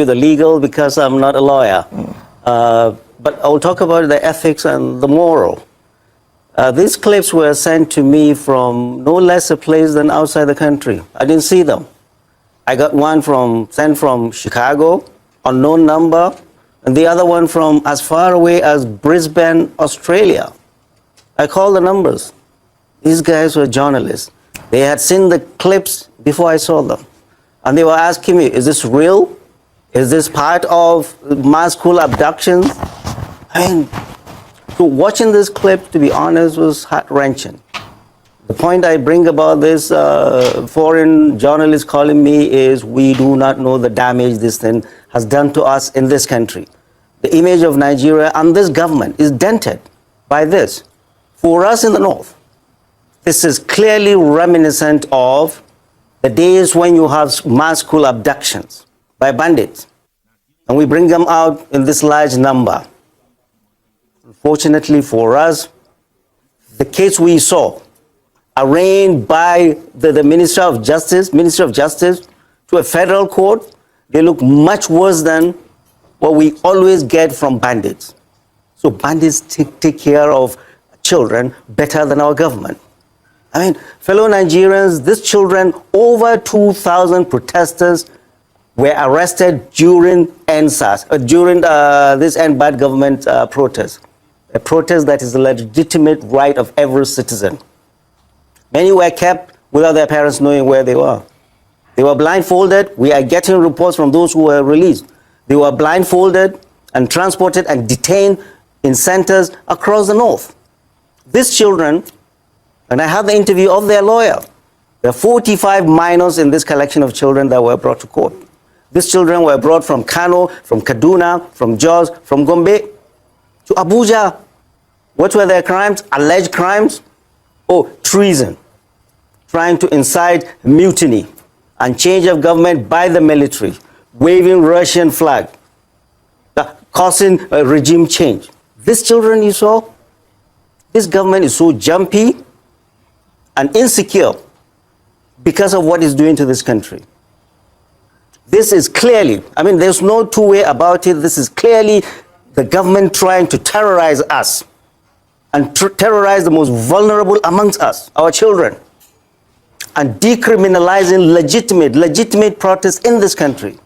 the legal because I'm not a lawyer. But I'll talk about the ethics and the moral. These clips were sent to me from no less a place than outside the country. I didn't see them. I got one sent from Chicago, unknown number, and the other one from as far away as Brisbane, Australia. I called the numbers. These guys were journalists. They had seen the clips before I saw them. And they were asking me, is this real? Is this part of mass school abductions? I mean, so watching this clip, to be honest, was heart-wrenching. The point I bring about this foreign journalist calling me is we do not know the damage this thing has done to us in this country. The image of Nigeria and this government is dented by this. For us in the north, this is clearly reminiscent of the days when you have mass school abductions by bandits, and we bring them out in this large number. Unfortunately for us, the case we saw, arraigned by the Minister of Justice to a federal court, they look much worse than what we always get from bandits. So bandits take care of children better than our government. I mean, fellow Nigerians, these children, over 2,000 protesters were arrested during NSAS, during this End Bad Government protest, a protest that is a legitimate right of every citizen. Many were kept without their parents knowing where they were. They were blindfolded. We are getting reports from those who were released. They were blindfolded and transported and detained in centers across the north. These children, and I had the interview of their lawyer, there are 45 minors in this collection of children that were brought to court. These children were brought from Kano, from Kaduna, from Jos, from Gombe to Abuja. What were their crimes? Alleged crimes? Oh, treason, trying to incite mutiny and change of government by the military, waving Russian flag, causing a regime change. These children you saw, this government is so jumpy and insecure because of what it's doing to this country. This is clearly, I mean, there's no two-way about it. This is clearly the government trying to terrorize us and terrorize the most vulnerable amongst us, our children, and decriminalizing legitimate protests in this country.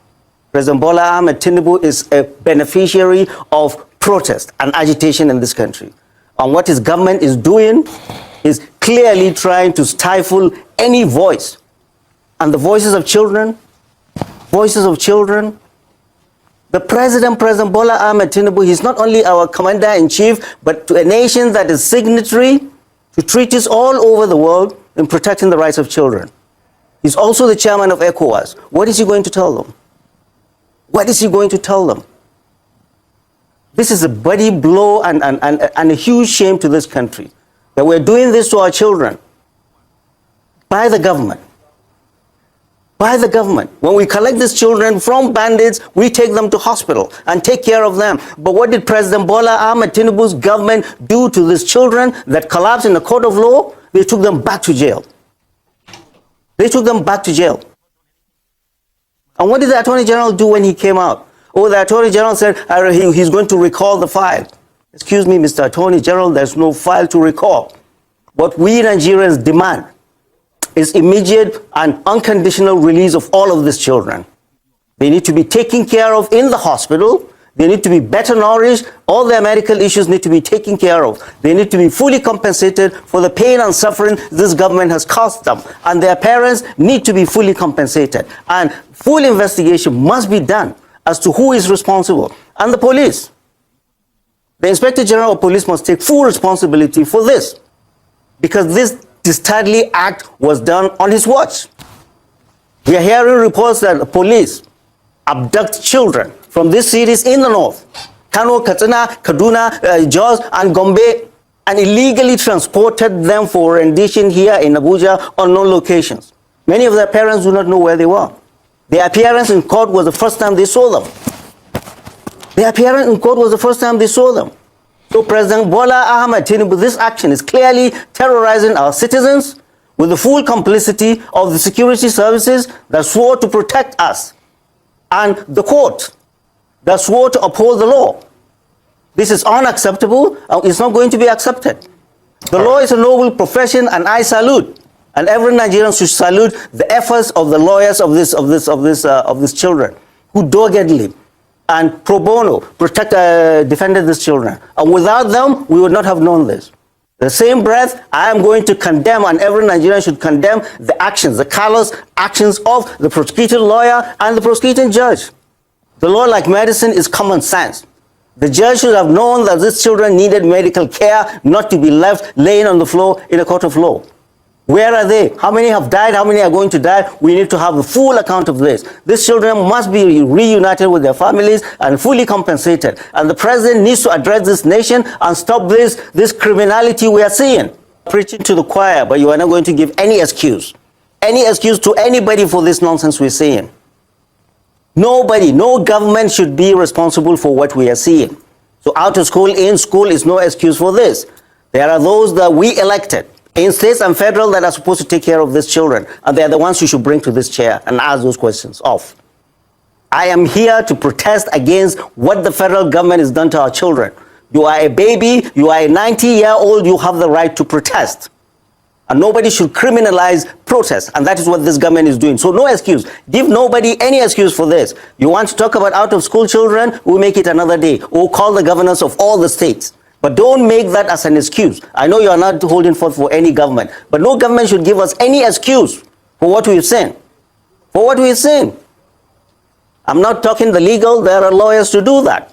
President Bola Ahmed Tinubu is a beneficiary of protest and agitation in this country. And what his government is doing is clearly trying to stifle any voice. And the voices of children, the President Bola Ahmed Tinubu, he's not only our commander-in-chief, but to a nation that is signatory to treaties all over the world in protecting the rights of children. He's also the chairman of ECOWAS. What is he going to tell them? What is he going to tell them? This is a bloody blow and a huge shame to this country, that we're doing this to our children by the government. By the government. When we collect these children from bandits, we take them to hospital and take care of them. But what did President Bola Ahmed Tinubu's government do to these children that collapsed in the court of law? They took them back to jail. They took them back to jail. And what did the Attorney General do when he came out? Oh, the Attorney General said he's going to recall the file. Excuse me, Mr. Attorney General, there's no file to recall. What we Nigerians demand is immediate and unconditional release of all of these children. They need to be taken care of in the hospital. They need to be better nourished. All their medical issues need to be taken care of. They need to be fully compensated for the pain and suffering this government has caused them. And their parents need to be fully compensated. And full investigation must be done as to who is responsible. And the police. The Inspector General of Police must take full responsibility for this, because this dastardly act was done on his watch. We are hearing reports that the police abduct children from these cities in the north, Kano, Katsina, Kaduna, Jos, and Gombe, and illegally transported them for rendition here in Abuja on known locations. Many of their parents do not know where they were. Their appearance in court was the first time they saw them. Their appearance in court was the first time they saw them. So President Bola Ahmed Tinubu, this action is clearly terrorizing our citizens with the full complicity of the security services that swore to protect us. and the court that swore to uphold the law. This is unacceptable, and it's not going to be accepted. The law is a noble profession, and I salute, and every Nigerian should salute the efforts of the lawyers of these children who doggedly and pro bono defended these children. And without them, we would not have known this. The same breath, I am going to condemn, and every Nigerian should condemn the actions, the callous actions of the prosecuting lawyer and the prosecuting judge. The law, like medicine, is common sense. The judge should have known that these children needed medical care, not to be left laying on the floor in a court of law. Where are they? How many have died? How many are going to die? We need to have the full account of this. These children must be reunited with their families and fully compensated. And the president needs to address this nation and stop this criminality we are seeing. Preaching to the choir, but you are not going to give any excuse to anybody for this nonsense we're seeing. Nobody, no government should be responsible for what we are seeing. So out of school, in school is no excuse for this. There are those that we elected in states and federal that are supposed to take care of these children, and they're the ones who should bring to this chair and ask those questions off. I am here to protest against what the federal government has done to our children. You are a baby, you are a 90-year-old, you have the right to protest. And nobody should criminalize protest, and that is what this government is doing. So no excuse. Give nobody any excuse for this. You want to talk about out-of-school children? We'll make it another day. We'll call the governors of all the states. But don't make that as an excuse. I know you are not holding forth for any government, but no government should give us any excuse for what we've seen. For what we've seen. I'm not talking the legal. There are lawyers to do that.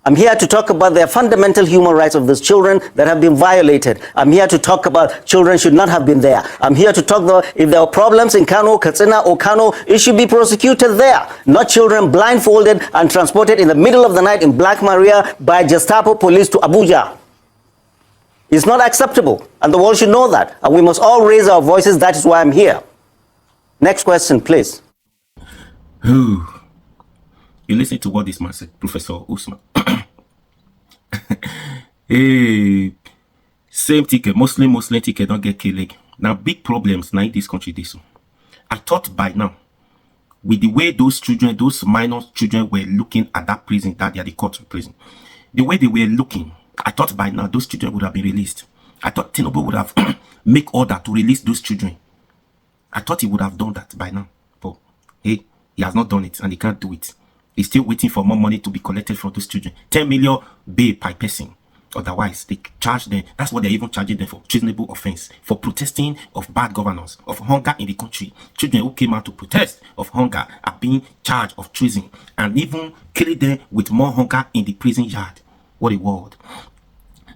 I'm here to talk about the fundamental human rights of these children that have been violated. I'm here to talk about children should not have been there. I'm here to talk about if there are problems in Kano, Katsina, or Kano, it should be prosecuted there. Not children blindfolded and transported in the middle of the night in Black Maria by Gestapo police to Abuja. It's not acceptable, and the world should know that. And we must all raise our voices. That is why I'm here. Next question, please. You listen to what this man said, Professor Usman. Hey, same ticket, Muslim ticket, don't get killed. Now, big problems now in this country. This I thought by now, with the way those children, those minor children were looking at that prison, that they are the court prison, the way they were looking, I thought by now those children would have been released. I thought Tinubu would have make order to release those children. I thought he would have done that by now. But hey, he has not done it, and he can't do it. He's still waiting for more money to be collected from those children. 10 million bail per person. Otherwise, they charge them. That's what they're even charging them for. Treasonable offense. For protesting of bad governance, of hunger in the country. Children who came out to protest of hunger are being charged of treason. And even killing them with more hunger in the prison yard. What a world.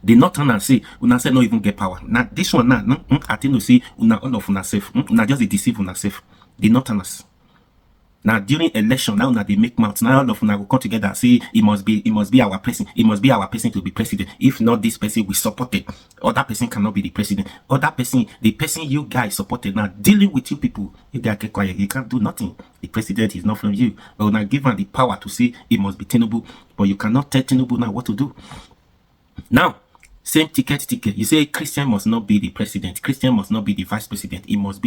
They not turn and say, una say no even get power. Now, this one now, I think you see, una all of una safe. Una just deceive una safe. They not turn us. Now during election, now they make mouths. Now all of them will come together and say it must be our president. It must be our person to be president. If not this person, we support it. Other person cannot be the president. Other person, the person you guys supported now dealing with you people. If they get quiet, you can't do nothing. The president is not from you. But now given the power to say it must be Tinubu, but you cannot tell Tinubu now what to do. Now. Same ticket. You say Christian must not be the president. Christian must not be the vice president. It must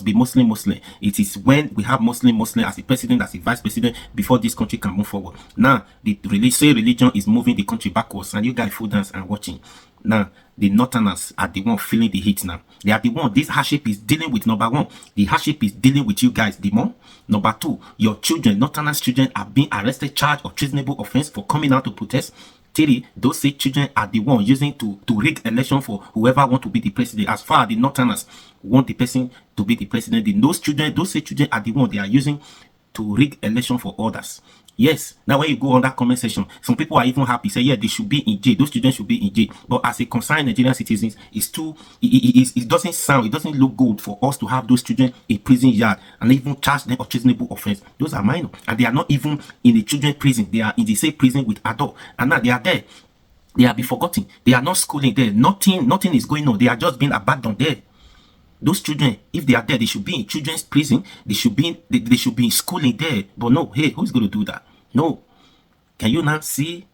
be Muslim. It is when we have Muslim as the president, as the vice president, before this country can move forward. Now, the religion is moving the country backwards, and you guys full dance and watching. Now, the Northerners are the one feeling the heat now. They are the one. This hardship is dealing with number one. The hardship is dealing with you guys, the more. Number two, your children, Northerners' children, are being arrested, charged of treasonable offense for coming out to protest. Those six children are the ones using to rig election for whoever want to be the president. As far as the Northerners want the person to be the president, those six children are the ones they are using to rig election for others. Yes. Now when you go on that comment section, some people are even happy, say, yeah, they should be in jail. Those children should be in jail. But as a concerned Nigerian citizens, it doesn't look good for us to have those children in prison yard and even charge them of treasonable offense. Those are minor. And they are not even in the children prison. They are in the same prison with adult. And now they are there. They are being forgotten. They are not schooling there. Nothing is going on. They are just being abandoned there. Those children, if they are there, they should be in children's prison. They should be in schooling there. But no, hey, who's going to do that? No. Can you now see?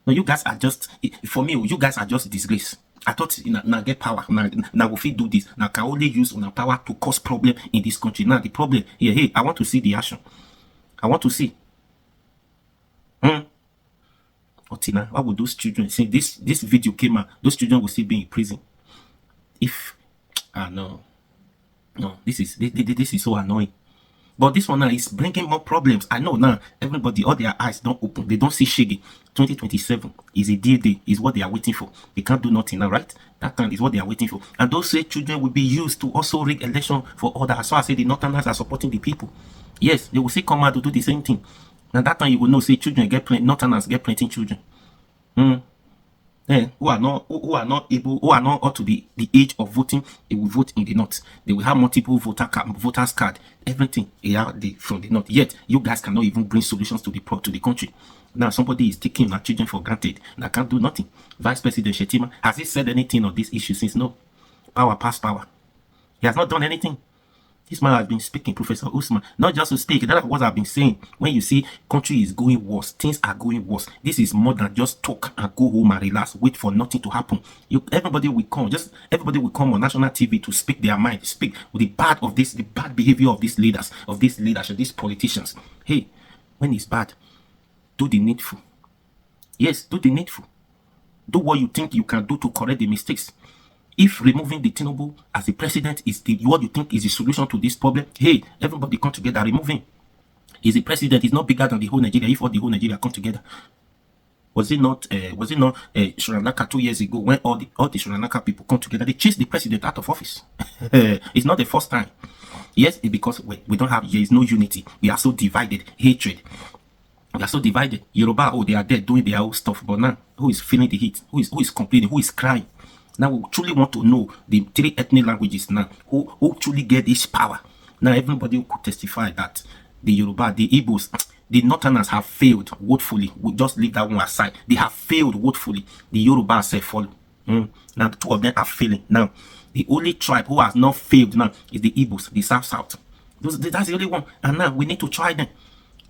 No, you guys are just, for me, you guys are just disgrace. I thought now get power. Now if we do this, now can only use our power to cause problem in this country. Now the problem here, hey, I want to see the action. I want to see. Otina, why would those children see this video came out? Those children will still be in prison. If no, this is so annoying. But this one now is bringing more problems. I know now everybody, all their eyes don't open. They don't see shaggy. 2027 is a day, is what they are waiting for. They can't do nothing now, right? That time is what they are waiting for. And those say children will be used to also rig election for others. So I say the Northerners are supporting the people. Yes, they will say come out to do the same thing. And that time you will know, say children get plenty, Northerners get plenty children. Who are not up to the age of voting, they will vote in the north. They will have multiple voters card, everything from the north. Yet you guys cannot even bring solutions to the country. Now somebody is taking our children for granted and can't do nothing. Vice President Shetima, has he said anything on this issue since? No. Power past power. He has not done anything. This man has been speaking, Professor Usman, not just to speak. That's what I've been saying. When you see country is going worse, things are going worse. This is more than just talk and go home and relax, wait for nothing to happen. Everybody will come on national TV to speak their mind, speak with the bad behavior of these leaders, of these leadership, these politicians. Hey, when it's bad, do the needful. Yes, do the needful. Do what you think you can do to correct the mistakes. If removing the Tinubu as the president is what you think is the solution to this problem, hey, everybody come together, remove him. He's the president. He's not bigger than the whole Nigeria. If all the whole Nigeria come together, was it not Sri Lanka 2 years ago when all the Sri Lanka people come together, they chased the president out of office? It's not the first time. Yes, it's because we don't have, there is no unity. We are so divided, hatred. We are so divided. Yoruba, they are there doing their own stuff, but now who is feeling the heat? Who is complaining? Who is crying? Now we truly want to know the 3 ethnic languages now. Who truly get this power? Now everybody could testify that the Yoruba, the Igbos, the Northerners have failed woefully. We'll just leave that one aside. They have failed woefully. The Yoruba say follow. Now the 2 of them are failing. Now the only tribe who has not failed now is the Igbos, the South. That's the only one. And now we need to try them.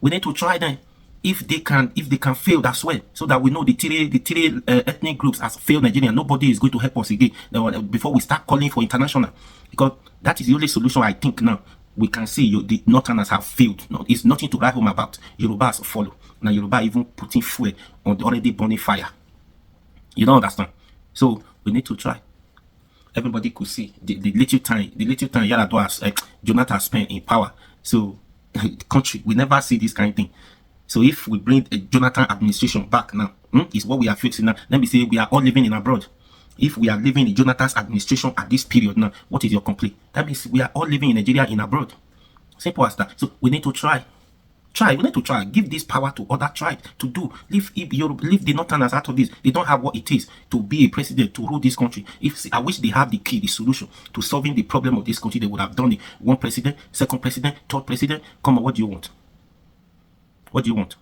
We need to try them. If they can fail, that's well, so that we know the three ethnic groups has failed Nigeria. Nobody is going to help us again before we start calling for international, because that is the only solution. I think now we can see the Northerners have failed. No, it's nothing to write home about. Yoruba has follow. Now Yoruba even putting fuel on the already burning fire. You don't understand. So we need to try. Everybody could see the little time Yar'Adua Jonathan spent in power. So the country, we never see this kind of thing. So if we bring a Jonathan administration back now, is what we are fixing now. Let me say we are all living in abroad. If we are living in Jonathan's administration at this period now, what is your complaint? That means we are all living in Nigeria in abroad. Simple as that. So we need to try. We need to try. Give this power to other tribes to do. Leave the Northerners out of this. They don't have what it is to be a president, to rule this country. I wish they have the key, the solution to solving the problem of this country. They would have done it. 1 president, 2nd president, 3rd president. Come on, what do you want? What do you want?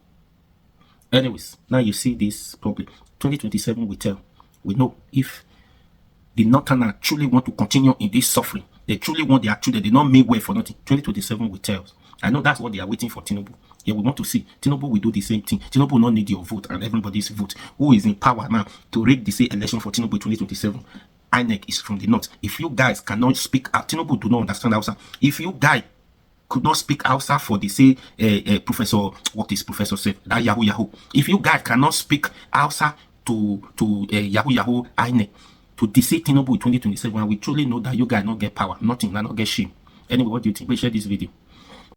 Anyways, now you see this problem. 2027 we tell. We know if the Northerners truly want to continue in this suffering, they truly want their children, they not make way for nothing. 2027 we tell. I know that's what they are waiting for Tinubu. Yeah, we want to see. Tinubu will do the same thing. Tinubu will not need your vote and everybody's vote. Who is in power now to rig the election for Tinubu 2027? INEC is from the north. If you guys cannot speak out, Tinubu do not understand Hausa. If you guys could not speak Hausa for the Professor, what is Professor said, that Yahoo. If you guys cannot speak Hausa to Yahoo INEC to deceive Tinubu in 2027, we truly know that you guys not get power, nothing, not get shame. Anyway, what do you think? Please share this video.